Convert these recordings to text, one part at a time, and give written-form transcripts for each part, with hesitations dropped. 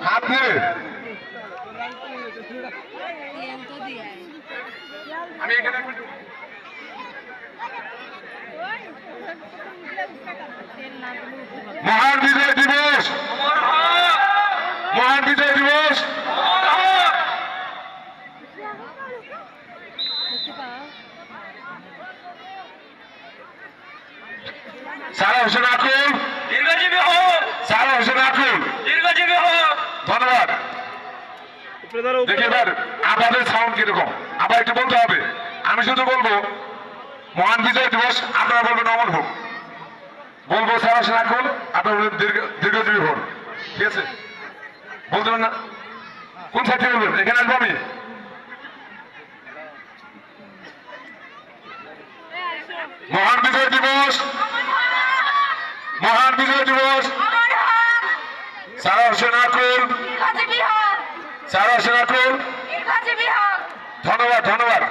হাত নেবে আমি এখানে মহান বিজয় দিবস মহান বিজয় দিবস সারা হোসেন আকুল দীর্ঘজীবী হোক, সারা হোসেন আকুল দীর্ঘজীবী হোক। ধন্যবাদ। দেখি এবার আপনাদের সাউন্ড কিরকম আবার একটু বলতে হবে। আমি শুধু বলবো মহান বিজয় দিবস, আপনারা বলবেন অমর হোক। বলবো সারা হোসেন আকুল, আপনারা বলবেন দীর্ঘজীবী হোক। ঠিক আছে, বলতে পারেন না? কোন সাইড থেকে বলবেন? এখানে আসবো আমি। মহান বিজয় দিবস, মহান বিজয় দিবস। সারা হোসেন আকুল, সারা হোসেন আকুল। ধন্যবাদ ধন্যবাদ।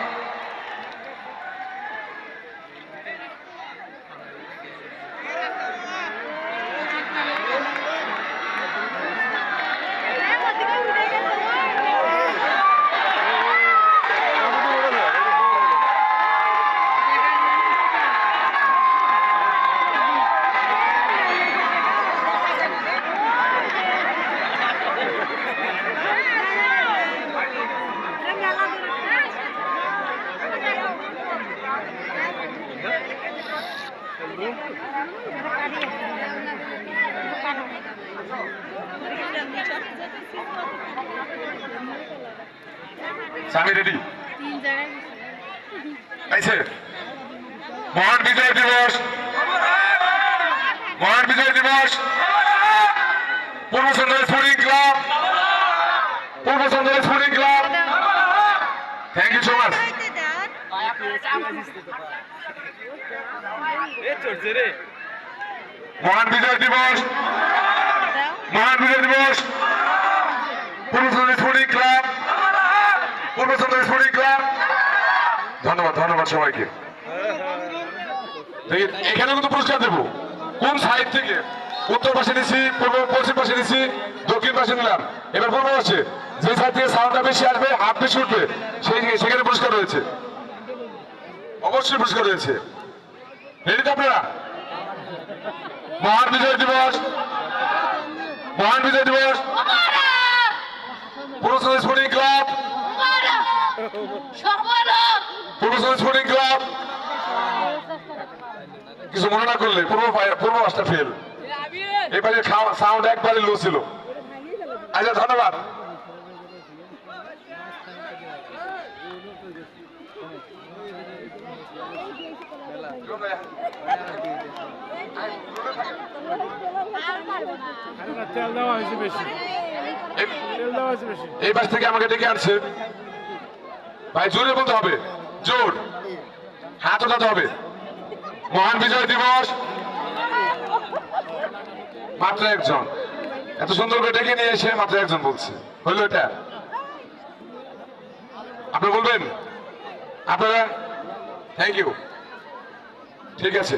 স্বামী রেডি আইছে? মহান বিজয় দিবস, মহান বিজয় দিবস। Purbachandra sporting club, Purbachandra sporting club, thank you so much. মহান বিজয় দিবস, মহান বিজয় দিবস। Purbachandra sporting club, Purbachandra sporting club. ধন্যবাদ ধন্যবাদ সবাইকে। এখানে কিন্তু পুরস্কার দেবো। কোন সাইড থেকে? উত্তর পাশে নিছি, পূর্ব পশ্চিম পাশে নিছি, দক্ষিণ পাশে নিলাম, এবার পূর্ব পাশে। যে সাইড থেকে সাউন্ডটা বেশি আসবে, হাত বেশি উঠবে, সেখানে পুরস্কার রয়েছে, অবশ্যই পুরস্কার রয়েছে। রেডি তো আপনারা? মহান বিজয় দিবস, মহান বিজয় দিবস। Purbachandra sporting club, Purbachandra sporting club. কিছু মনে না করলে পূর্ব পাশটা ফেল, এবারে সাউন্ড একবারে লো ছিল। আচ্ছা ধন্যবাদ। এই পাশ থেকে আমাকে ডেকে আনছে ভাই, জোরে বলতে হবে, জোর হাত ওঠাতে হবে। মহান বিজয় দিবস। মাত্র একজন, এত সুন্দর করে ডেকে নিয়ে এসে মাত্র একজন বলছে, হইলো এটা? আপনি বলবেন? আপনারা? থ্যাংক ইউ, ঠিক আছে।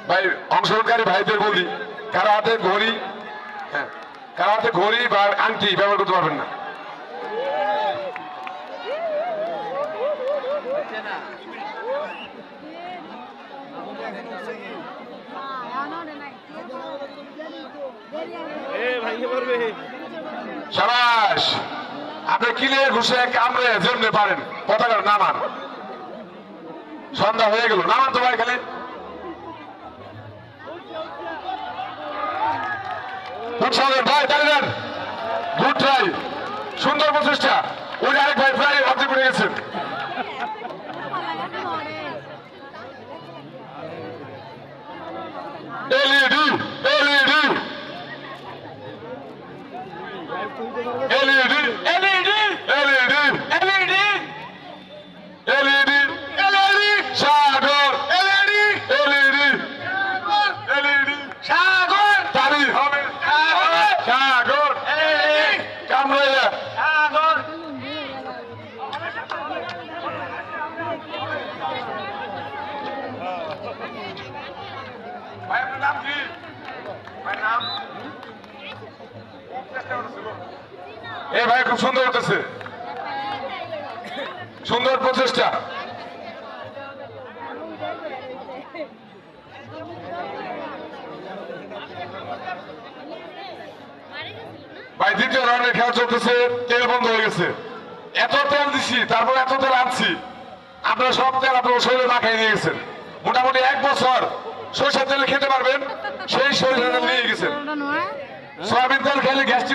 ভাই অংশগ্রহণকারী ভাইদের বলি, কারো হাতে ঘড়ি, হ্যাঁ কারো হাতে ঘড়ি বা আংটি ব্যবহার করতে পারবেন না। সাবাস, আপনি কিলে ঘুষে কামড়ে যেমনি পারেন পতাকার নামান। সন্ধ্যা হয়ে গেল, নামান তো ভাই খালি। ভাই দাঁড়িয়ে, গুড ট্রাই, সুন্দর প্রচেষ্টা। ওই আরেক ভাই প্রায় অর্ধেক করে গেছেন। LED LED LED LED LED LED LED LED সাগর এলইডি এলইডি এলইডি সাগর তারি হবে সাগর সাগর এলইডি কামড়াইয়া সাগর ভাই আপনার নাম কি ভাই নাম এ ভাই খুব সুন্দর হতেছে সুন্দর প্রচেষ্টা ভাই দ্বিতীয় রাউন্ডের খেলা চলতেছে তেল বন্ধ হয়ে গেছে এত তেল দিছি তারপর এত তেল আনছি আপনারা সব তেল আপনার শরীরে মাখাই নিয়ে গেছেন মোটামুটি 1 বছর সরষের তেল খেতে পারবেন সেই শরীরে নিয়ে গেছেন সয়াবিন তেল খেলে গ্যাস্ট্রিক